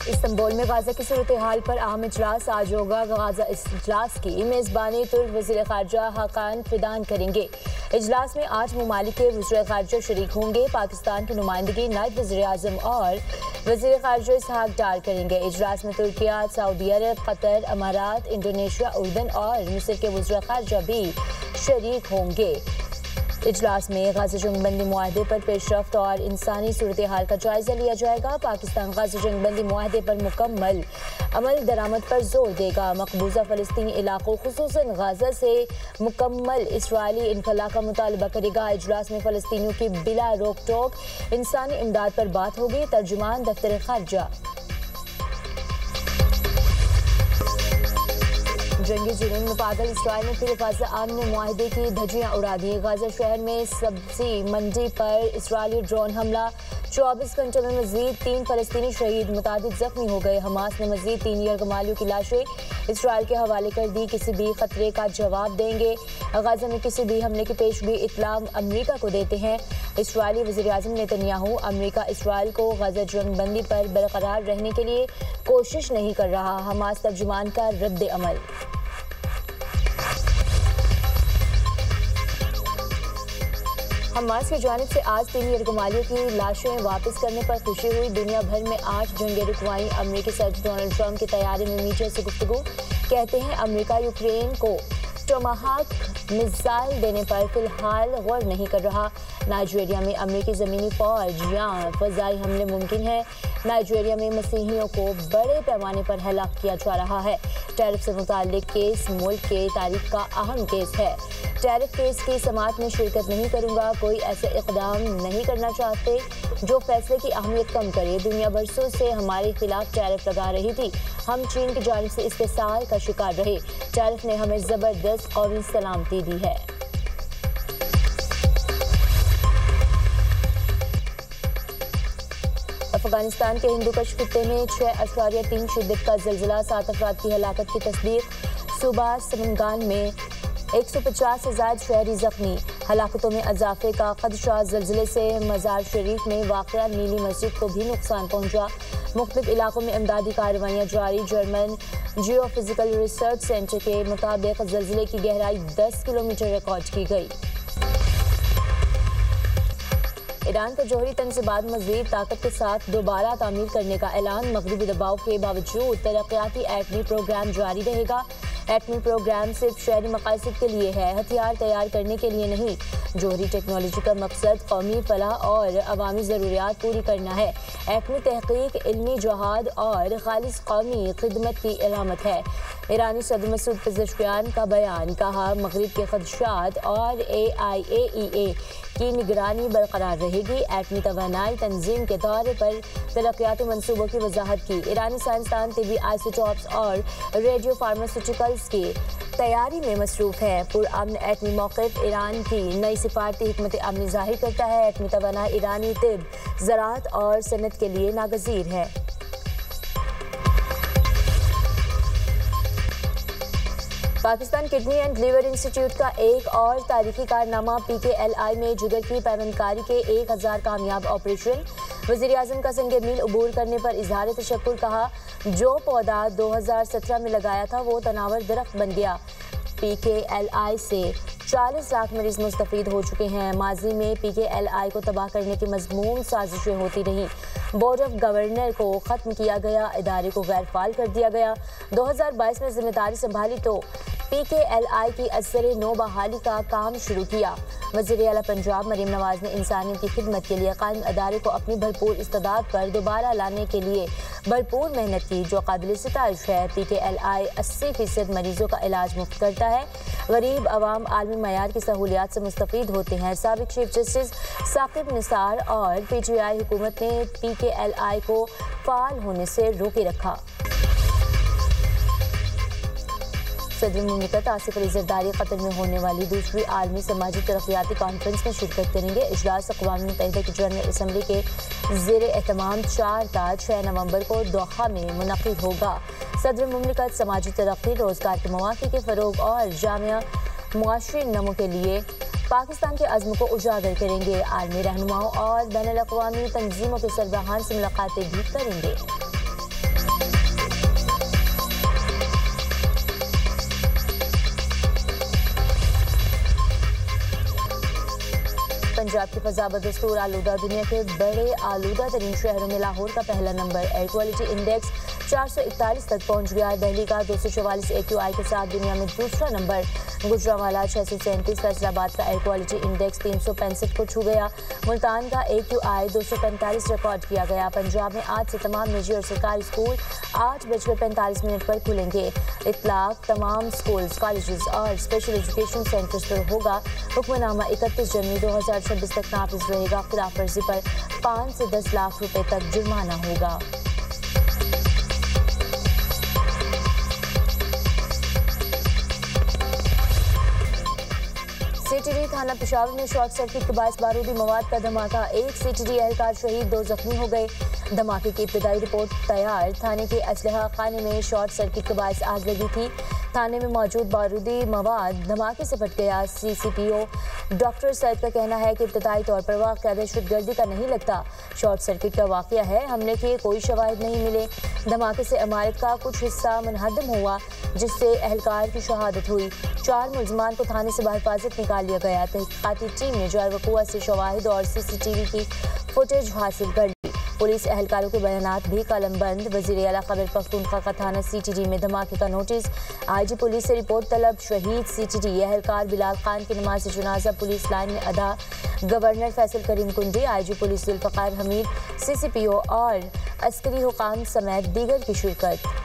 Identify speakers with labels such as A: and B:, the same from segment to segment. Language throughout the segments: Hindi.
A: इस्तांबुल में गाजा की सूरत हाल पर अहम इजलास आज होगा। गाजा इजलास की मेज़बानी तुर्क वज़ीर ख़ारजा हाकान फिदान करेंगे। इजलास में 8 ममालिक के वज़ीर ख़ारजा शरीक होंगे। पाकिस्तान की नुमाइंदगी नायब वज़ीर आज़म और वज़ीर ख़ारजा इसहाक डार करेंगे। इजलास में तुर्किया, सऊदी अरब, कतर, अमारात, इंडोनेशिया, उर्दन और मिस्र के वज़ीर ख़ारजा भी शरीक होंगे। इजलास में गाज़ा जंगबंदी मुआहदे पर पेशरफ्त और इंसानी सूरत हाल का जायजा लिया जाएगा। पाकिस्तान गाज़ा जंगबंदी मुआहदे पर मुकम्मल अमल दरामद पर जोर देगा। मकबूजा फ़लस्तीनी इलाकों खुसूसन गाज़ा से मुकम्मल इसराइली इनखला का मुतालबा करेगा। इजलास में फ़लस्तीनियों की बिला रोक टोक इंसानी इमदाद पर बात होगी। तर्जुमान दफ्तर ख़ारजा। जंगी जुनून में पागल इसराइल ने फिर गाज़ा आमने मुआहदे की धज्जियां उड़ा दी। गाज़ा शहर में सब्जी मंडी पर इसराइली ड्रोन हमला। 24 घंटों में मजीद 3 फ़लस्तीनी शहीद, मुतादिद जख्मी हो गए। हमास ने मजीद 3 यरगमालियों की लाशें इसराइल के हवाले कर दी। किसी भी खतरे का जवाब देंगे। गाज़ा में किसी भी हमले की पेशगी इत्तला अमरीका को देते हैं। इसराइली वज़ीर आज़म नेतन्याहू अमरीका इसराइल को गाज़ा जंगबंदी पर बरकरार रहने के लिए कोशिश नहीं कर रहा। हमास तर्जुमान का रद्द अमल। हमास की जानिब से आज 3 यरगमालियों की लाशें वापस करने पर खुशी हुई। दुनिया भर में 8 जंगे रुकवाई। अमरीकी सदर डोनाल्ड ट्रंप की तैयारी में मीडिया से गुफ्तगू। कहते हैं अमरीका यूक्रेन को टोमाहाक मिसाइल देने पर फिलहाल गौर नहीं कर रहा। नाइजीरिया में अमरीकी ज़मीनी फ़ौज या फ़ज़ाई हमले मुमकिन है। नाइजीरिया में मसीहियों को बड़े पैमाने पर हलाक किया जा रहा है। टैरिफ से मुताल्लिक केस मुल्क के तारीख का अहम केस है। टैरिफ केस की समाअत में शिरकत नहीं करूंगा। कोई ऐसे इक़दाम नहीं करना चाहते जो फैसले की अहमियत कम करे। दुनिया बरसों से हमारे खिलाफ टैरिफ लगा रही थी। हम चीन की जानिब से इस्तेसाल का शिकार रहे। टैरिफ ने हमें ज़बरदस्त कौमी सलामती दी है। अफगानिस्तान के हिंदुकश खित्ते में 6.3 शिद्दत का ज़लज़ला, 7 अफराद की हलाकत की तस्दीक। सूबा समंगान में 150 से ज़ायद शहरी ज़ख्मी। हलाकतों में इजाफे का खदशा। ज़लज़ले से मज़ार शरीफ में वाक़या नीली मस्जिद को भी नुकसान पहुँचा। मुख्तलिफ इलाकों में इमदादी कार्रवाइयाँ जारी। जर्मन जियोफिजिकल रिसर्च सेंटर के मुताबिक ज़लज़ले की गहराई 10 किलोमीटर रिकॉर्ड की गई। ईरान का जौहरी तनसीबात मज़ीद ताकत के साथ दोबारा तामीर करने का ऐलान। मगरबी दबाव के बावजूद तरक्याती एटमी प्रोग्राम जारी रहेगा। एटमी प्रोग्राम सिर्फ शहरी मकासद के लिए है, हथियार तैयार करने के लिए नहीं। जौहरी टेक्नोलॉजी का मकसद कौमी फलाह और अवामी ज़रूरियात पूरी करना है। एटमी तहकीक इल्मी जहाद और खालिस कौमी खिदमत की अलामत है। ईरानी सदर मसूद पेज़ेश्कियान का बयान। कहा मगरिब के खदशात और AIAEA की निगरानी बरकरार रहेगी। एटमी तवानाई तंजीम के दौरे पर तरक्याती मनसूबों की वजाहत की। ईरानी साइंसदान तिबी आइसोटॉप्स और रेडियो फार्मास्यूटिकल्स की तैयारी में मसरूफ़ है। पुरअमन एटमी मौक़िफ़ ईरान की नई सिफारती हिकमत अमली ज़ाहिर करता है। एटमी तवानाई ईरानी तिब, ज़राअत और सनत के लिए नागज़ीर है। Pakistan kidney and liver institute का एक और तारीखी कारनामा। PKLI में जिगर की पैवंदकारी के 1000 कामयाब ऑपरेशन। वज़ीर आज़म का संगे मील अबूर करने पर इजहार तशक्कुर। कहा जो पौधा 2017 में लगाया था वो तनावर दरख्त बन गया। PKLI से 40 लाख मरीज मुस्तफ़ीद हो चुके हैं। माजी में PKLI को तबाह करने की मज़मूम साजिशें होती रहीं। बोर्ड ऑफ गवर्नर को ख़त्म किया गया। इदारे को गैर फाल कर दिया गया। 2022 में जिम्मेदारी संभाली तो PKLI की असर नो बहाली का काम शुरू किया। वज़ीर आला पंजाब मरीम नवाज ने इंसानियत की खिदमत के लिए कायम अदारे को अपनी भरपूर इस्तेदाद पर दोबारा लाने के लिए भरपूर मेहनत की, जो काबिल सितारिश है। PKLI 80% मरीजों का इलाज मुफ्त करता है। गरीब अवाम आलमी मयार की सहूलियात से मुस्तफ़ीद होते हैं। साबिक चीफ जस्टिस साकिब निसार और PTI हुकूमत ने PKLI को फाल होने से रोके रखा। सदर मुमलिकत आसिफ अली ज़रदारी कतर में होने वाली दूसरी आलमी समाजी तरक्याती कॉन्फ्रेंस में शिरकत करेंगे। इजलास अक़वाम मुत्तहिदा की जनरल असम्बली के ज़ेर एहतमाम 4 ता 6 नवंबर को दोहा में मुनक़िद होगा। सदर मुमलिकत समाजी तरक्की, रोज़गार के मौक़े के फ़रोग़ और जामिया मुआशरी नमो के लिए पाकिस्तान के अज़्म को उजागर करेंगे। आलमी रहनुमाओं और बैनुल अक़वामी तंजीमों के सरबराहान से मुलाकातें भी करेंगे। पंजाब की फजा बदस्तूर आलूदा, दुनिया के बड़े आलूदा तरीन शहरों में लाहौर का पहला नंबर। एयर क्वालिटी इंडेक्स 441 तक पहुंच गया। दिल्ली का 244 AQI के साथ दुनिया में दूसरा नंबर। गुजरांवाला 637, फैसलाबाद का एयर क्वालिटी इंडेक्स 365 को छू गया। मुल्तान का AQI 245 रिकॉर्ड किया गया। पंजाब में आज से तमाम निजी और सरकारी स्कूल 8:45 पर खुलेंगे। इतलाक तमाम स्कूल्स, कॉलेजेस और स्पेशल एजुकेशन सेंटर्स पर होगा। हुक्मनामा 31 जनवरी 2026 तक नाफिज रहेगा। खिलाफ वर्जी पर 5 से 10 लाख रुपए तक जुर्माना होगा। CTD थाना पेशावर में शॉर्ट सर्किट के बायस बारूदी मवाद का धमाका। एक CTD एहलकार शहीद, 2 जख्मी हो गए। धमाके की इब्तदाई रिपोर्ट तैयार। थाने के असलहा खाने में शॉर्ट सर्किट के बायस आग लगी थी। थाने में मौजूद बारूदी मवाद धमाके से फट गया। CCPO डॉक्टर सैद का कहना है कि इब्तदाई तौर पर वाक़या दहशतगर्दी का नहीं लगता, शॉर्ट सर्किट का वाक़या है। हमले के कोई शवाहिद नहीं मिले। धमाके से इमारत का कुछ हिस्सा मुनहदम हुआ, जिससे एहलकार की शहादत हुई। 4 मुलजमान को थाने से बाहिफाजत निकाल लिया गया। तहकीकाती टीम ने जाए वक़ुआ से शवाहिद और CCTV की फुटेज हासिल कर ली। पुलिस एहलकारों के बयानात भी कलमबंद। वज़ीर आला खैबर पख्तूनख्वा का थाना CTD में धमाके का नोटिस। IG पुलिस से रिपोर्ट तलब। शहीद CTD एहलकार बिलाल खान की नमाज जनाजा पुलिस लाइन में अदा। गवर्नर फैसल करीम कुंडी, IG police Zulfiqar Hamid, CCPO और अस्करी हुकाम समेत दीगर की शिरकत।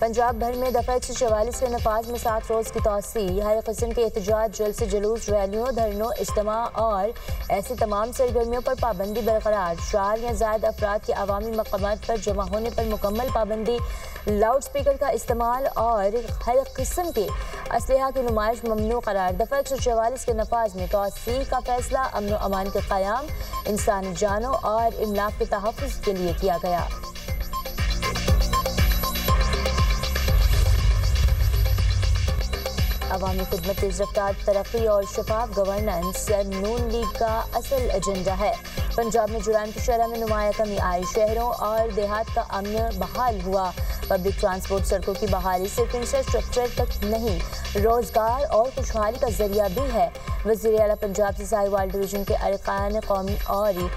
A: पंजाब भर में दफ़ा 144 के नफाज में 7 रोज़ की तोसी। हर किस्म के एहतजाज, जलसे जुलूस, रैलियों, धरनों, इज्तिमा और ऐसी तमाम सरगर्मियों पर पाबंदी बरकरार। 4 या ज़ायद अफराद के अवामी मकामात पर जमा होने पर मुकम्मल पाबंदी। लाउड स्पीकर का इस्तेमाल और हर किस्म के असलहा की नुमाइश ममनू करार। दफ़ा 144 के नफाज में तोसी का फैसला अमन व अमान के क़याम, इंसानी जानों और इमलाक के तहफ़्फ़ुज़ के लिए किया गया। अवामी खिदमत, तेज़ रफ्तार तरक्की और शफाफ गवर्नेंस नून लीग का असल एजेंडा है। पंजाब में जुराइम की शरह में नुमाया कमी आई। शहरों और देहात का अमन बहाल हुआ। पब्लिक ट्रांसपोर्ट, सड़कों की बहाली सिर्फ इंफ्रास्ट्रक्चर तक नहीं, रोजगार और खुशहाली का जरिया भी है। वज़ीर आला पंजाब से साहिवाल डिवीजन के अरकान कौमी और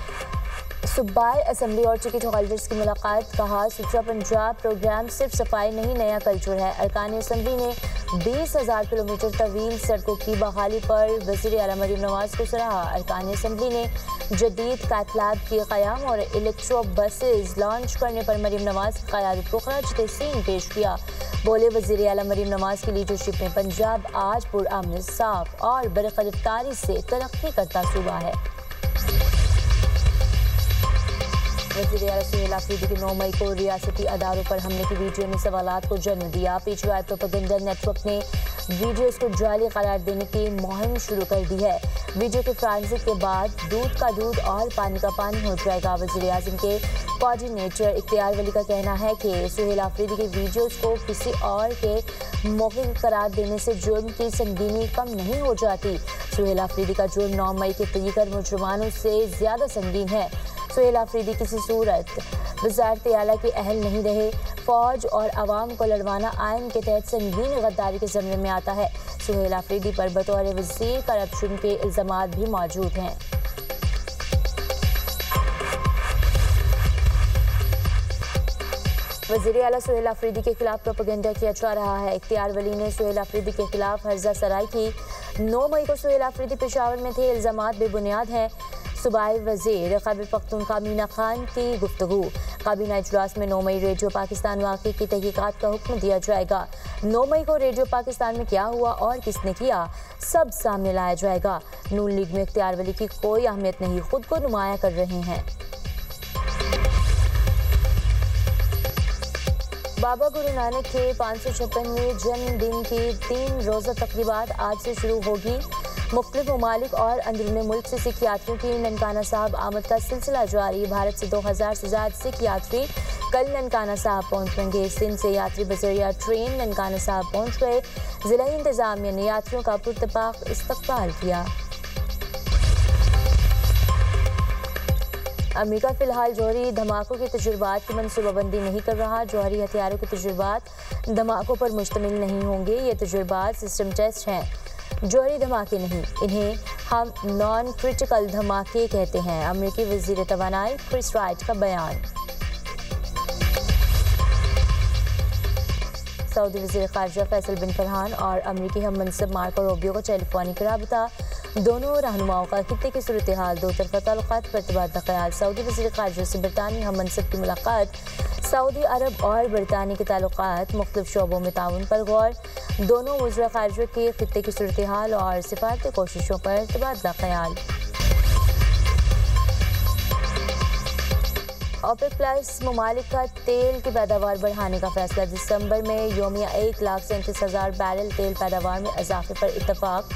A: सूबाई असम्बली और टिकट होल्डर्स की मुलाकात। कहा, सुथरा पंजाब प्रोग्राम सिर्फ सफाई नहीं, नया कल्चर है। अरकान असम्बली ने 20,000 किलोमीटर तवील सड़कों की बहाली पर वज़ीर आला मरीम नवाज को सराहा। अरकान असम्बली ने जदीद कैथ लैब के क़याम और इलेक्ट्रो बसेज लॉन्च करने पर मरीम नवाज की क़यादत को खराज तहसीन पेश किया। बोले, वज़ीर आला मरीम नवाज की लीडरशिप में पंजाब आज पुरअमन, साफ और बरक़रारी से तरक्की करता सूबा है। वज़ीर आला सुहेल आफरीदी के 9 मई को रियासती अदारों पर हमले की वीडियो ने सवालात को जन्म दिया। PTI प्रोपेगेंडा नेटवर्क ने वीडियोस को जाली करार देने की मुहिम शुरू कर दी है। वीडियो के फ्रांसिक के बाद दूध का दूध और पानी का पानी हो जाएगा। वज़ीर आज़म के कोऑर्डिनेटर इख्तियार वली का कहना है कि सुहेल आफरीदी के वीडियोस को किसी और के मौके करार देने से जुर्म की संगीनी कम नहीं हो जाती। सुहेल आफरीदी का जुर्म 9 मई के दीगर मुजरिमानों से ज़्यादा संगीन है। सुहेल आफरीदी किसी सूरत वज़ारत आला के अहल नहीं रहे। फ़ौज और आवाम को लड़वाना आइन के तहत संगीन गद्दारी के ज़मरे में आता है। सुहेल आफरीदी पर बतौर वज़ीर करप्शन के इल्ज़ामात भी मौजूद हैं। वज़ीर आला सुहेल आफरीदी के खिलाफ प्रोपेगेंडा किया जा रहा है। इख्तियार वली ने सुहेल आफरीदी के खिलाफ हर्जा सराई की। 9 मई को सुहेल आफरीदी पेशावर में थे, इल्ज़ामात बेबुनियाद हैं। सूबाई वज़ीर खैबर पख्तूनख्वा मीना खान की गुफ्तगू। काबीना इजलास में 9 मई रेडियो पाकिस्तान वाक़े की तहकीकात का हुक्म दिया जाएगा। 9 मई को रेडियो पाकिस्तान में क्या हुआ और किसने किया, सब सामने लाया जाएगा। नून लीग में इख्तियार वली की कोई अहमियत नहीं, खुद को नुमाया कर रहे हैं। बाबा गुरु नानक के 556वें जन्मदिन की 3 रोज़ा तक़रीबात आज से शुरू होगी। मुख्तलिफ ममालिक और अंदरूनी मुल्क से सिख यात्रियों की ननकाना साहब आमद का सिलसिला जारी। भारत से 2000 से ज़्यादा सिख यात्री कल ननकाना साहब पहुँचेंगे। सिंध से यात्री बजरिया ट्रेन ननकाना साहब पहुँच गए। ज़िला इंतज़ामिया ने यात्रियों का पुरतपाक इस्तकबाल किया। अमेरिका फ़िलहाल जौहरी धमाकों के तजुर्बात की मनसूबाबंदी नहीं कर रहा। जौहरी हथियारों के तजुर्बात धमाकों पर मुश्तमिल नहीं होंगे। ये तजुर्बात सिस्टम टेस्ट हैं। जौहरी धमाके नहीं, इन्हें हम नॉन क्रिटिकल धमाके कहते हैं। अमेरिकी वज़ीर तवानाई क्रिस राइट का बयान। सऊदी वज़ीर ख़ारिजा फैसल बिन फरहान और अमेरिकी हम मनसब मार्को रूबियो का टेलीफोनिक राबता। दोनों रहनुमाओं का खित्ते की सूरत हाल, दो तरफ़ा ताल्लुकात पर तबादला ख्याल। सऊदी वज़ीर ख़ारिजा से बरतानी हम मनसब की मुलाकात। सऊदी अरब और बरतानी के ताल्लुकात, मुख्तलिफ शोबों में ताउन पर गौर। दोनों वज़ीर ख़ारिजा के खित्ते की सूरत हाल और सिफारती कोशिशों पर तबादला ख्याल। ओपेक प्लस ममालिक का तेल की पैदावार बढ़ाने का फैसला। दिसंबर में योमिया 1,37,000 बैरल तेल पैदावार में इजाफे पर इत्तफाक।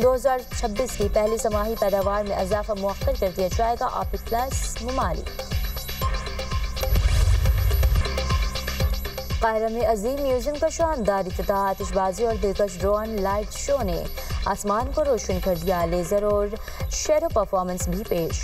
A: 2026 की पहली समाही पैदावार में इजाफा मुअक्कर कर दिया जाएगा। ओपेक प्लस ममालिक। काहिरा में अजीम म्यूजियम का शानदार इफ्तिताह, आतिशबाजी और दिलकश ड्रोन लाइट शो ने आसमान को रोशन कर दिया। लेजर और शेडो परफॉर्मेंस भी पेश।